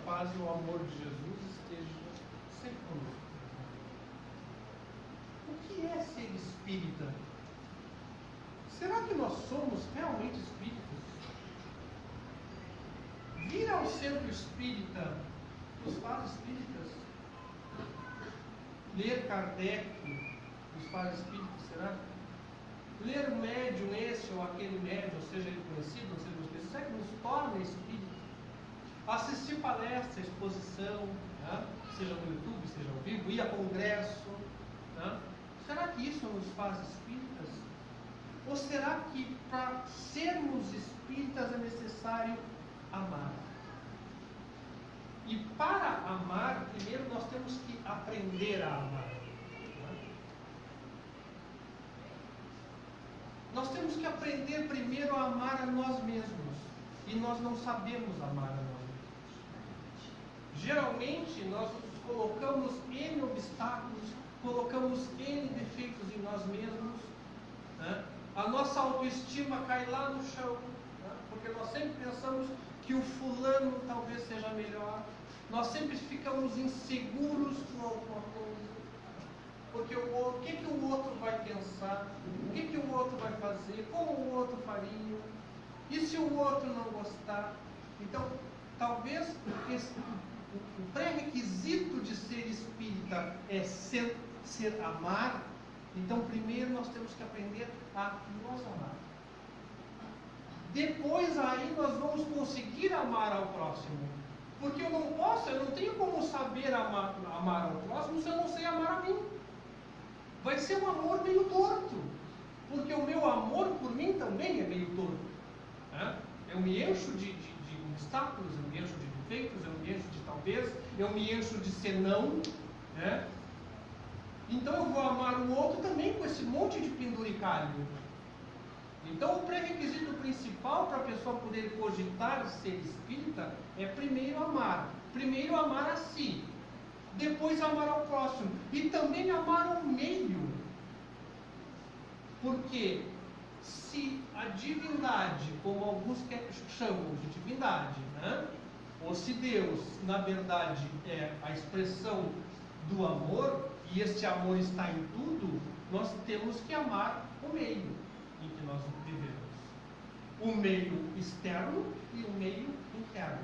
paz e o amor de Jesus esteja sempre conosco. O que é ser espírita? Será que nós somos realmente espíritas? Vir ao centro espírita nos faz espíritas? Ler Kardec nos faz espíritas, será? Ler médium esse ou aquele médium, seja ele conhecido ou seja desconhecido, será que nos torna espírita? Assistir palestra, exposição, né? Seja no YouTube, seja ao vivo, ir a congresso, né? Será que isso nos faz espíritas? Ou será que para sermos espíritas é necessário amar? E para amar, primeiro nós temos que aprender a amar. Nós temos que aprender primeiro a amar a nós mesmos. E nós não sabemos amar a nós mesmos. Geralmente nós nos colocamos N obstáculos, colocamos N defeitos em nós mesmos, né? A nossa autoestima cai lá no chão, né? Porque nós sempre pensamos que o fulano talvez seja melhor, nós sempre ficamos inseguros com alguma coisa, porque o que o outro vai pensar, o que o outro vai fazer, como o outro faria, e se o outro não gostar. Então, talvez o pré-requisito de ser espírita é ser amar. Então, primeiro nós temos que aprender a nos amar. Depois aí nós vamos conseguir amar ao próximo. Porque eu não tenho como saber amar ao próximo se eu não sei amar a mim. Vai ser um amor meio torto. Porque o meu amor por mim também é meio torto. Né? Eu me encho de obstáculos, eu me encho de defeitos, eu me encho de talvez, eu me encho de senão, né? Então eu vou amar o outro também com esse monte de penduricalho. Então o pré-requisito principal para a pessoa poder cogitar ser espírita é primeiro amar a si, depois amar ao próximo e também amar ao meio. Porque se a divindade, como alguns chamam de divindade, né? Ou se Deus, na verdade, é a expressão do amor, e este amor está em tudo, nós temos que amar o meio em que nós vivemos. O meio externo e o meio interno.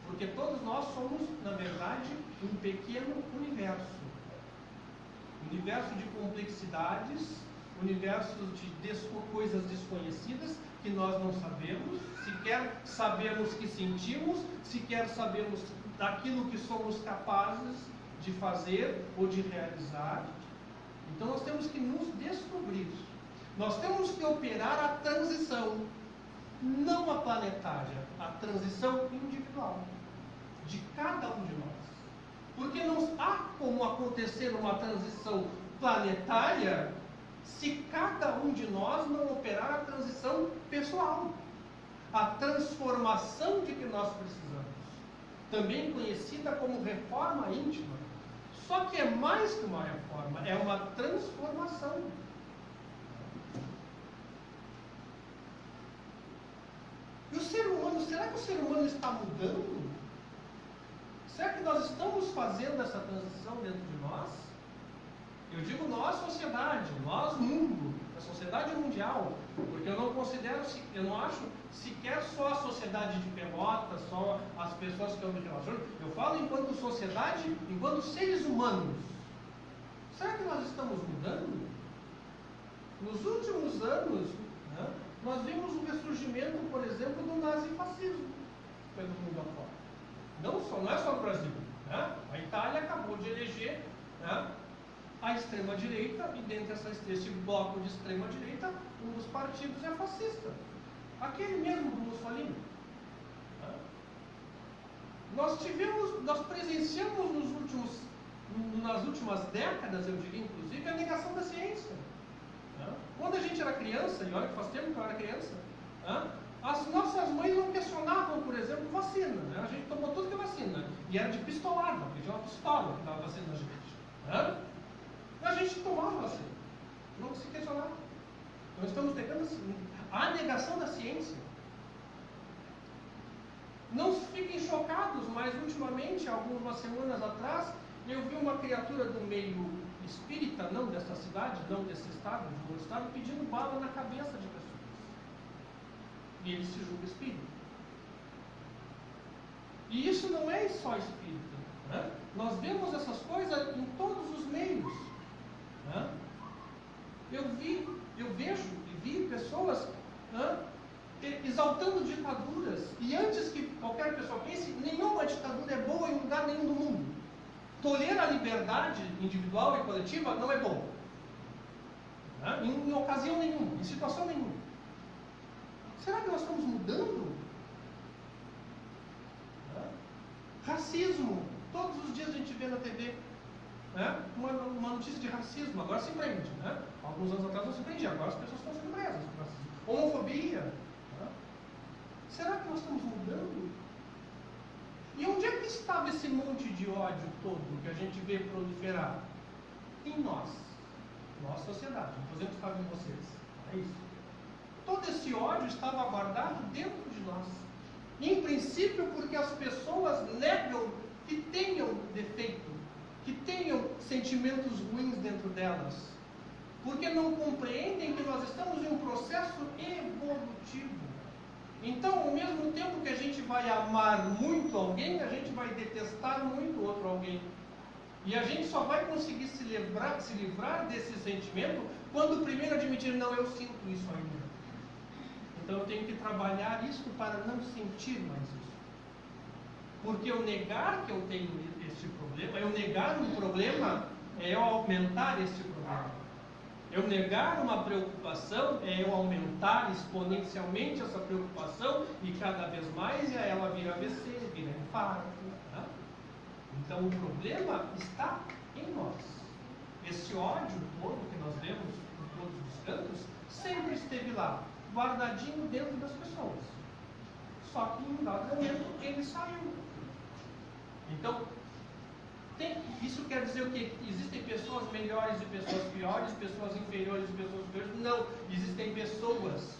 Porque todos nós somos, na verdade, um pequeno universo. Universo de complexidades, universo de coisas desconhecidas que nós não sabemos, sequer sabemos que sentimos, sequer sabemos daquilo que somos capazes de fazer ou de realizar. Então nós temos que nos descobrir. Nós temos que operar a transição, não a planetária, a transição individual de cada um de nós. Porque não há como acontecer uma transição planetária se cada um de nós não operar a transição pessoal, a transformação de que nós precisamos, também conhecida como reforma íntima. Só que é mais que uma reforma, é uma transformação. E o ser humano, será que o ser humano está mudando? Será que nós estamos fazendo essa transição dentro de nós? Eu digo nós, sociedade, nós, mundo, a sociedade mundial, porque eu não considero, eu não acho sequer só a sociedade de Pelotas, só as pessoas que eu me relaciono. Eu falo enquanto sociedade, enquanto seres humanos. Será que nós estamos mudando? Nos últimos anos, né, nós vimos o ressurgimento, por exemplo, do nazifascismo pelo mundo afora. Não é só no Brasil. Né? A Itália acabou de eleger, né, a extrema-direita, e dentro desse bloco de extrema-direita, um dos partidos é fascista. Aquele mesmo do Mussolini. Nós presenciamos nas últimas décadas, eu diria inclusive, a negação da ciência. Quando a gente era criança, e olha que faz tempo que eu era criança, as nossas mães não questionavam, por exemplo, vacina. Né? A gente tomou tudo que é vacina. E era de pistolada, porque tinha uma pistola que dava vacina na gente. A gente tomava vacina, não se questionava. Então estamos pegando a negação da ciência. Não fiquem chocados, mas ultimamente, algumas semanas atrás, eu vi uma criatura do meio espírita, não dessa cidade, não desse estado, de um estado, pedindo bala na cabeça de pessoas. E ele se julga espírita. E isso não é só espírita. Né? Nós vemos essas coisas em todos os meios. Né? Eu vejo e vi pessoas exaltando ditaduras. E antes que qualquer pessoa pense, nenhuma ditadura é boa em lugar nenhum do mundo. Tolerar a liberdade individual e coletiva não é bom. Né? Em ocasião nenhuma, em situação nenhuma. Será que nós estamos mudando? Racismo. Todos os dias a gente vê na TV uma notícia de racismo. Agora se prende. Né? Alguns anos atrás não se prendia. Agora as pessoas estão sendo presas por racismo. Homofobia. Né? Será que nós estamos mudando? E onde é que estava esse monte de ódio todo que a gente vê proliferar? Em nós. Nossa sociedade. Não podemos estar em vocês. É isso. Todo esse ódio estava guardado dentro de nós. Em princípio, porque as pessoas negam que tenham defeito, que tenham sentimentos ruins dentro delas. Porque não compreendem que nós estamos em um processo evolutivo. Então, ao mesmo tempo que a gente vai amar muito alguém, a gente vai detestar muito outro alguém. E a gente só vai conseguir se livrar desse sentimento quando primeiro admitir, não, eu sinto isso ainda. Então eu tenho que trabalhar isso para não sentir mais isso. Porque eu negar que eu tenho este problema, eu negar um problema é eu aumentar este problema. Eu negar uma preocupação é eu aumentar exponencialmente essa preocupação e cada vez mais ela vira AVC, vira infarto. Tá? Então o problema está em nós. Esse ódio todo que nós vemos em todos os cantos sempre esteve lá, guardadinho dentro das pessoas. Só que em um dado momento ele saiu. Então, isso quer dizer o quê? Existem pessoas melhores e pessoas piores, pessoas inferiores e pessoas superiores? Não, existem pessoas.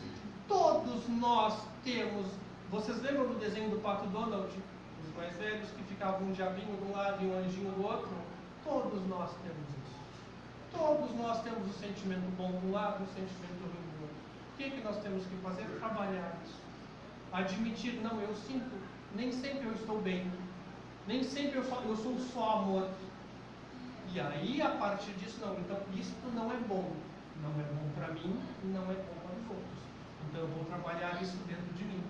Todos nós temos. Vocês lembram do desenho do Pato Donald? Os mais velhos que ficavam um diabinho de um lado e um anjinho do outro? Todos nós temos isso. Todos nós temos o sentimento bom de um lado e o sentimento ruim do outro. O que nós temos que fazer? Trabalhar isso. Admitir, não, eu sinto, nem sempre eu estou bem. Nem sempre eu sou só amor. E aí, a partir disso, não, então isso não é bom. Não é bom para mim e não é bom para os outros. Então eu vou trabalhar isso dentro de mim.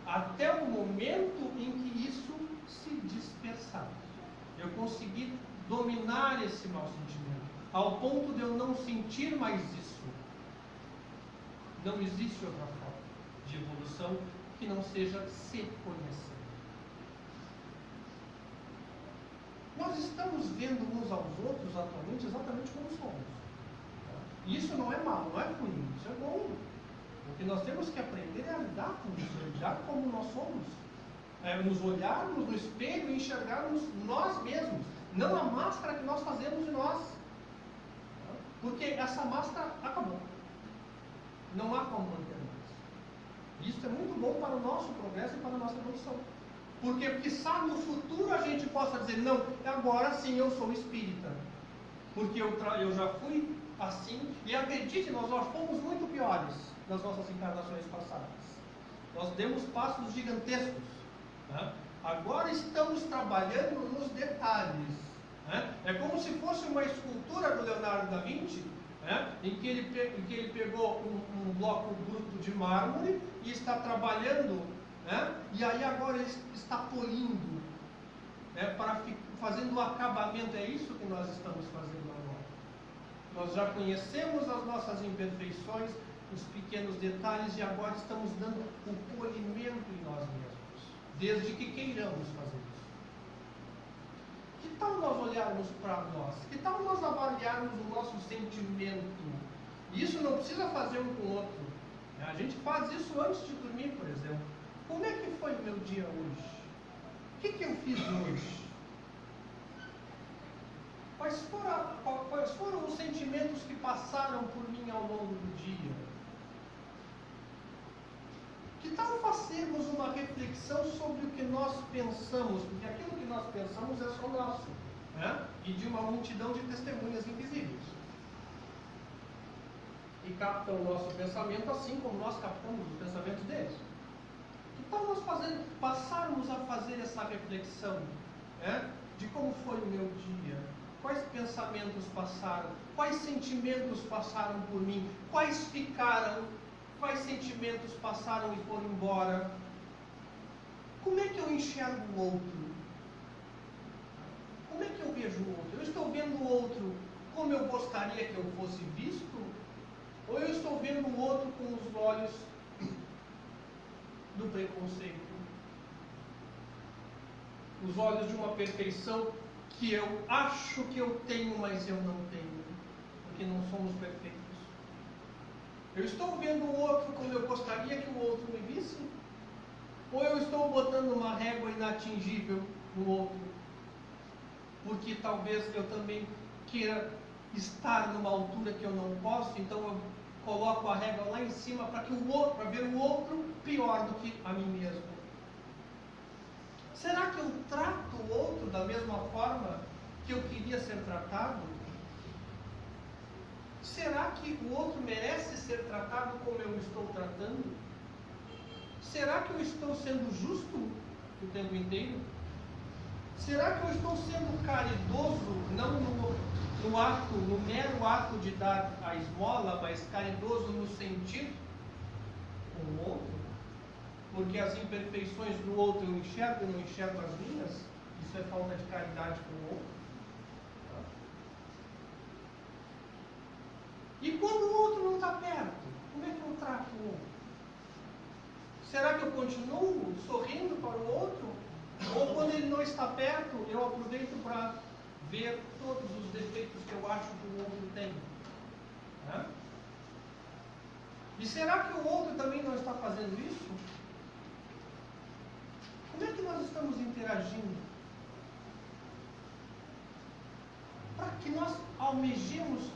Até o momento em que isso se dispersar. Eu conseguir dominar esse mau sentimento. Ao ponto de eu não sentir mais isso. Não existe outra forma de evolução que não seja se conhecer. Nós estamos vendo uns aos outros atualmente exatamente como somos. E isso não é mal, não é ruim, isso é bom. O que nós temos que aprender é a lidar com isso, a lidar como nós somos. Nos olharmos no espelho e enxergarmos nós mesmos, não a máscara que nós fazemos de nós. Porque essa máscara acabou. Não há como manter mais. Isso é muito bom para o nosso progresso e para a nossa evolução. Porque quizá no futuro a gente possa dizer, não, agora sim eu sou espírita. Porque eu já fui assim, e acredite, nós já fomos muito piores nas nossas encarnações passadas. Nós demos passos gigantescos. Né? Agora estamos trabalhando nos detalhes. Né? É como se fosse uma escultura do Leonardo da Vinci, né? em que ele pegou um bloco bruto de mármore e está trabalhando. E aí agora ele está polindo, fazendo o acabamento. É isso que nós estamos fazendo agora. Nós já conhecemos as nossas imperfeições, os pequenos detalhes, e agora estamos dando o polimento em nós mesmos, desde que queiramos fazer isso. Que tal nós olharmos para nós? Que tal nós avaliarmos o nosso sentimento? Isso não precisa fazer um com o outro. A gente faz isso antes de dormir, por exemplo. Como é que foi o meu dia hoje? O que eu fiz hoje? Quais foram os sentimentos que passaram por mim ao longo do dia? Que tal eu fazermos uma reflexão sobre o que nós pensamos, porque aquilo que nós pensamos é só nosso, né? E de uma multidão de testemunhas invisíveis. E captam o nosso pensamento assim como nós captamos os pensamentos deles. Então nós passarmos a fazer essa reflexão, né? De como foi o meu dia, quais pensamentos passaram, quais sentimentos passaram por mim, quais ficaram, quais sentimentos passaram e foram embora. Como é que eu enxergo o outro? Como é que eu vejo o outro? Eu estou vendo o outro como eu gostaria que eu fosse visto? Ou eu estou vendo o outro com os olhos do preconceito? Os olhos de uma perfeição que eu acho que eu tenho, mas eu não tenho, porque não somos perfeitos. Eu estou vendo o outro como eu gostaria que o outro me visse? Ou eu estou botando uma régua inatingível no outro? Porque talvez eu também queira estar numa altura que eu não posso, então eu coloco a régua lá em cima para ver o outro pior do que a mim mesmo. Será que eu trato o outro da mesma forma que eu queria ser tratado? Será que o outro merece ser tratado como eu estou tratando? Será que eu estou sendo justo o tempo inteiro? Será que eu estou sendo caridoso, não no mero ato de dar a esmola, mas caridoso no sentir com o outro? Porque as imperfeições do outro eu enxergo e não enxergo as minhas? Isso é falta de caridade com o outro? E quando o outro não está perto, como é que eu trato o outro? Será que eu continuo sorrindo para o outro? Ou quando ele não está perto, eu aproveito para ver todos os defeitos que eu acho que o outro tem? Né? E será que o outro também não está fazendo isso? Como é que nós estamos interagindo? Para que nós almejemos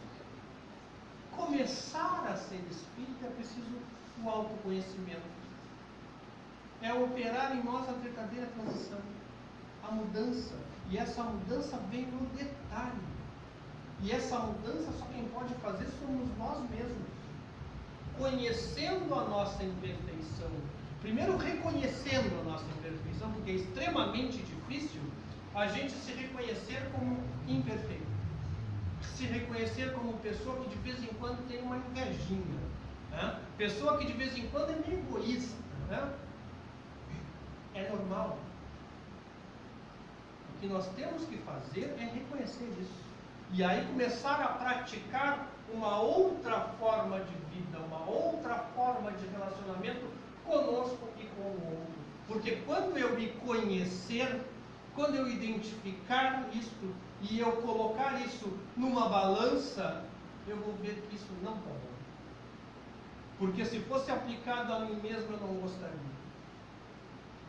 começar a ser espírita, é preciso o autoconhecimento. É operar em nós a verdadeira transição, a mudança. E essa mudança vem no detalhe. E essa mudança só quem pode fazer somos nós mesmos. Conhecendo a nossa imperfeição. Primeiro reconhecendo a nossa imperfeição, porque é extremamente difícil a gente se reconhecer como imperfeito. Se reconhecer como pessoa que de vez em quando tem uma invejinha, né? Pessoa que de vez em quando é meio egoísta, né? É normal. O que nós temos que fazer é reconhecer isso. E aí começar a praticar uma outra forma de vida, uma outra forma de relacionamento conosco e com o outro. Porque quando eu me conhecer, quando eu identificar isso e eu colocar isso numa balança, eu vou ver que isso não está bom. Porque se fosse aplicado a mim mesmo, eu não gostaria.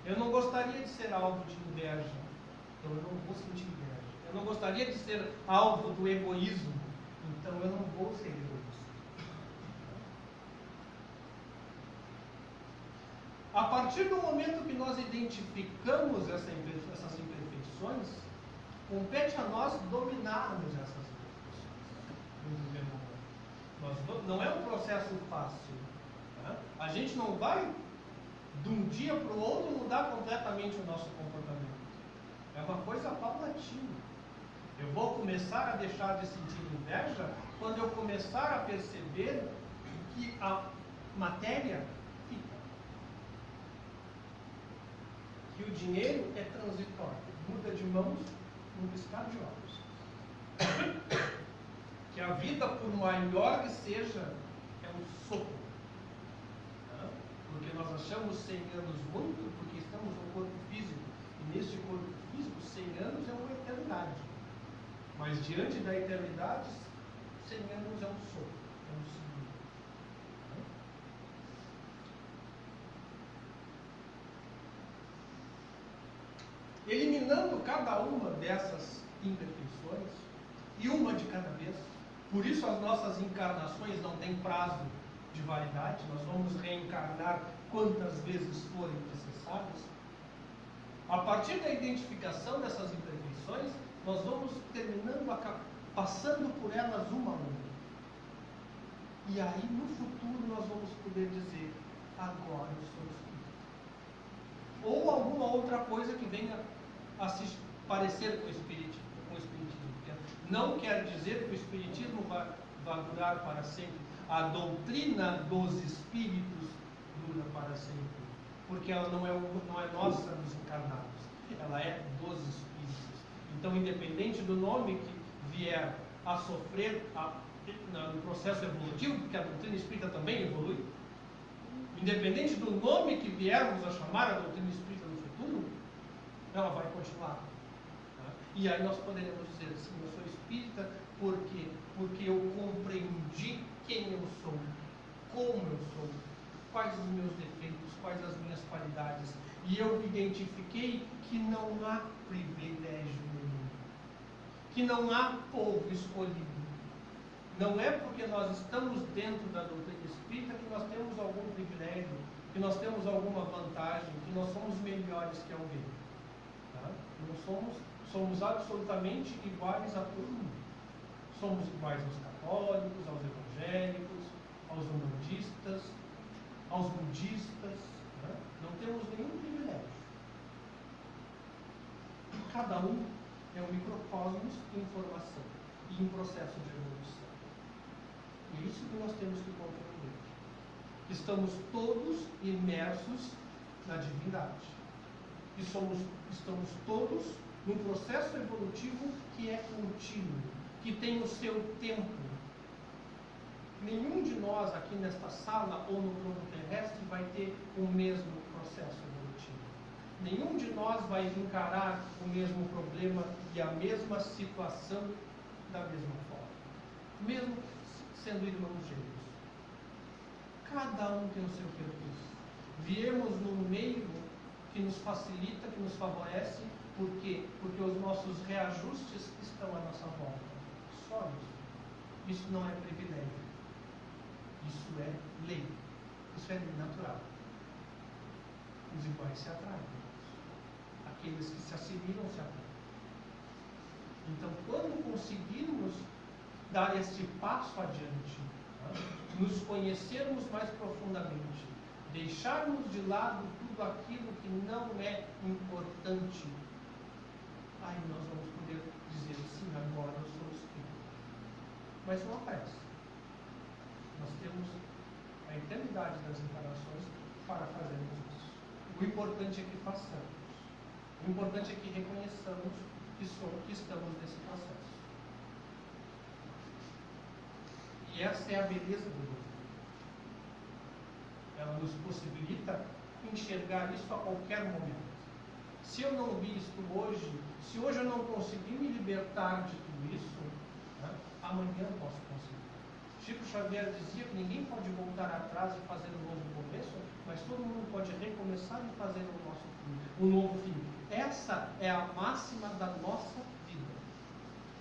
Eu não gostaria de ser alvo de inveja. Então eu não vou sentir inveja. Eu não gostaria de ser alvo do egoísmo. Então eu não vou ser egoísta. A partir do momento que nós identificamos essas imperfeições, compete a nós dominarmos essas imperfeições. Não é um processo fácil. Né? A gente não vai, de um dia para o outro, mudar completamente o nosso comportamento. É uma coisa paulatina. Eu vou começar a deixar de sentir inveja quando eu começar a perceber que a matéria fica. Que o dinheiro é transitório. Muda de mãos num piscar de olhos. Que a vida, por maior que seja, é um sopro. Porque nós achamos 100 anos muito porque estamos no corpo físico. E neste corpo físico, 100 anos é uma eternidade. Mas diante da eternidade, 100 anos é um sopro, é um segundo. Eliminando cada uma dessas imperfeições, e uma de cada vez. Por isso as nossas encarnações não têm prazo. de validade, nós vamos reencarnar quantas vezes forem necessárias. A partir da identificação dessas imperfeições, nós vamos passando por elas uma a uma. E aí, no futuro, nós vamos poder dizer, agora eu sou espírita. Ou alguma outra coisa que venha a se parecer com o espiritismo. Não quer dizer que o espiritismo vai durar para sempre. A doutrina dos espíritos dura para sempre. Porque ela não é nossa dos encarnados. Ela é dos espíritos. Então, independente do nome que vier a sofrer no processo evolutivo, porque a doutrina espírita também evolui, independente do nome que viermos a chamar a doutrina espírita no futuro, ela vai continuar. E aí nós poderemos dizer assim, eu sou espírita porque eu compreendi quem eu sou, como eu sou, quais os meus defeitos, quais as minhas qualidades. E eu identifiquei que não há privilégio nenhum, que não há povo escolhido. Não é porque nós estamos dentro da doutrina espírita que nós temos algum privilégio, que nós temos alguma vantagem, que nós somos melhores que alguém. Tá? Não somos absolutamente iguais a todo mundo. Somos iguais aos católicos, aos evangélicos, aos umbandistas, aos budistas. Né? Não temos nenhum privilégio. Cada um é um microcosmos em formação e em processo de evolução. E é isso que nós temos que compreender. Estamos todos imersos na divindade. E estamos todos num processo evolutivo que é contínuo, que tem o seu tempo. Nenhum de nós aqui nesta sala ou no globo terrestre vai ter o mesmo processo evolutivo. Nenhum de nós vai encarar o mesmo problema e a mesma situação da mesma forma. Mesmo sendo irmãos gêmeos. Cada um tem o seu percurso. Viemos num meio que nos facilita, que nos favorece. Por quê? Porque os nossos reajustes estão à nossa volta. Só isso. Isso não é privilégio. Isso é lei. Isso é lei natural. Os iguais se atraem. Aqueles que se assimilam se atraem. Então, quando conseguirmos dar este passo adiante, nos conhecermos mais profundamente, deixarmos de lado tudo aquilo que não é importante, aí nós vamos poder dizer sim, agora eu sou espírita. Mas não aparece. Nós temos a eternidade das encarnações para fazermos isso. O importante é que façamos. O importante é que reconheçamos que estamos nesse processo. E essa é a beleza do mundo. Ela nos possibilita enxergar isso a qualquer momento. Se eu não vi isto hoje, se hoje eu não conseguir me libertar de tudo isso, né, amanhã eu posso conseguir. Chico Xavier dizia que ninguém pode voltar atrás e fazer um novo começo, mas todo mundo pode recomeçar e fazer um novo fim. Essa é a máxima da nossa vida.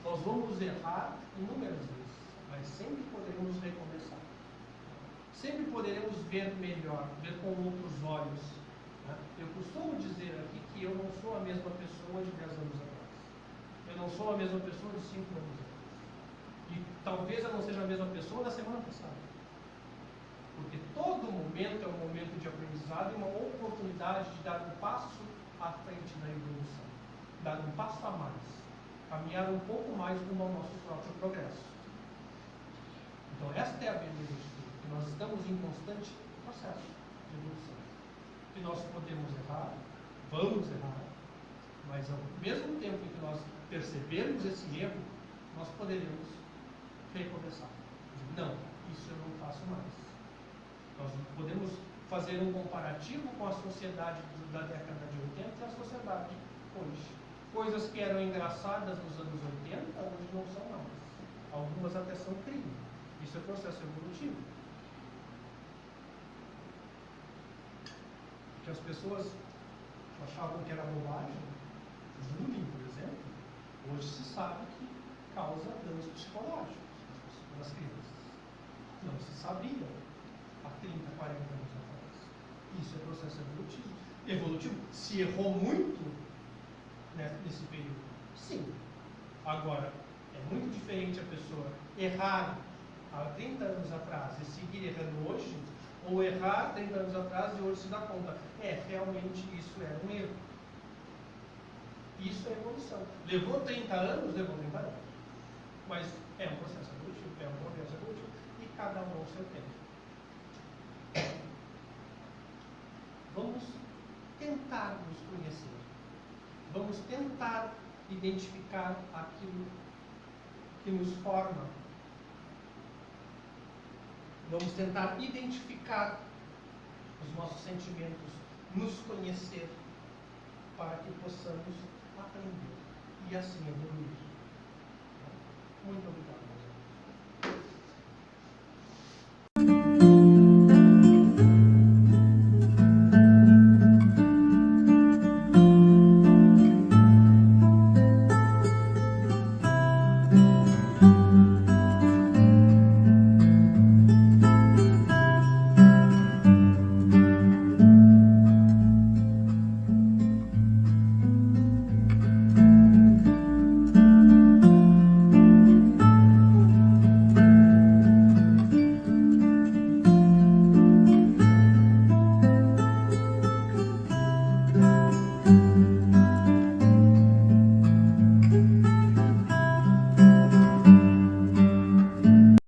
Nós vamos errar inúmeras vezes, mas sempre poderemos recomeçar. Sempre poderemos ver melhor, ver com outros olhos. Né? Eu costumo dizer aqui que eu não sou a mesma pessoa de 10 anos atrás. Eu não sou a mesma pessoa de 5 anos atrás. E talvez eu não seja a mesma pessoa da semana passada. Porque todo momento é um momento de aprendizado e uma oportunidade de dar um passo à frente na evolução. Dar um passo a mais. Caminhar um pouco mais rumo ao nosso próprio progresso. Então esta é a beleza de tudo. Que nós estamos em constante processo de evolução. Que nós podemos errar, vamos errar, mas ao mesmo tempo que nós percebermos esse erro, nós poderemos recomeçar. Não, isso eu não faço mais. Nós podemos fazer um comparativo com a sociedade da década de 80 e a sociedade hoje. Coisas que eram engraçadas nos anos 80, hoje não são mais. Algumas até são crime. Isso é processo evolutivo. Que as pessoas achavam que era bobagem, o bullying, por exemplo, hoje se sabe que causa danos psicológicos nas crianças. Não se sabia. evolutivo. Se errou muito, né, nesse período, sim. Agora, é muito diferente a pessoa errar há 30 anos atrás e seguir errando hoje, ou errar 30 anos atrás e hoje se dar conta. Realmente isso era um erro. Isso é evolução. Levou 30 anos? Levou 30 anos. Mas é um processo evolutivo, é um processo evolutivo, e cada um ao seu tempo. Vamos tentar nos conhecer. Vamos tentar identificar aquilo que nos forma. Vamos tentar identificar os nossos sentimentos, nos conhecer, para que possamos aprender e assim evoluir. Muito obrigado.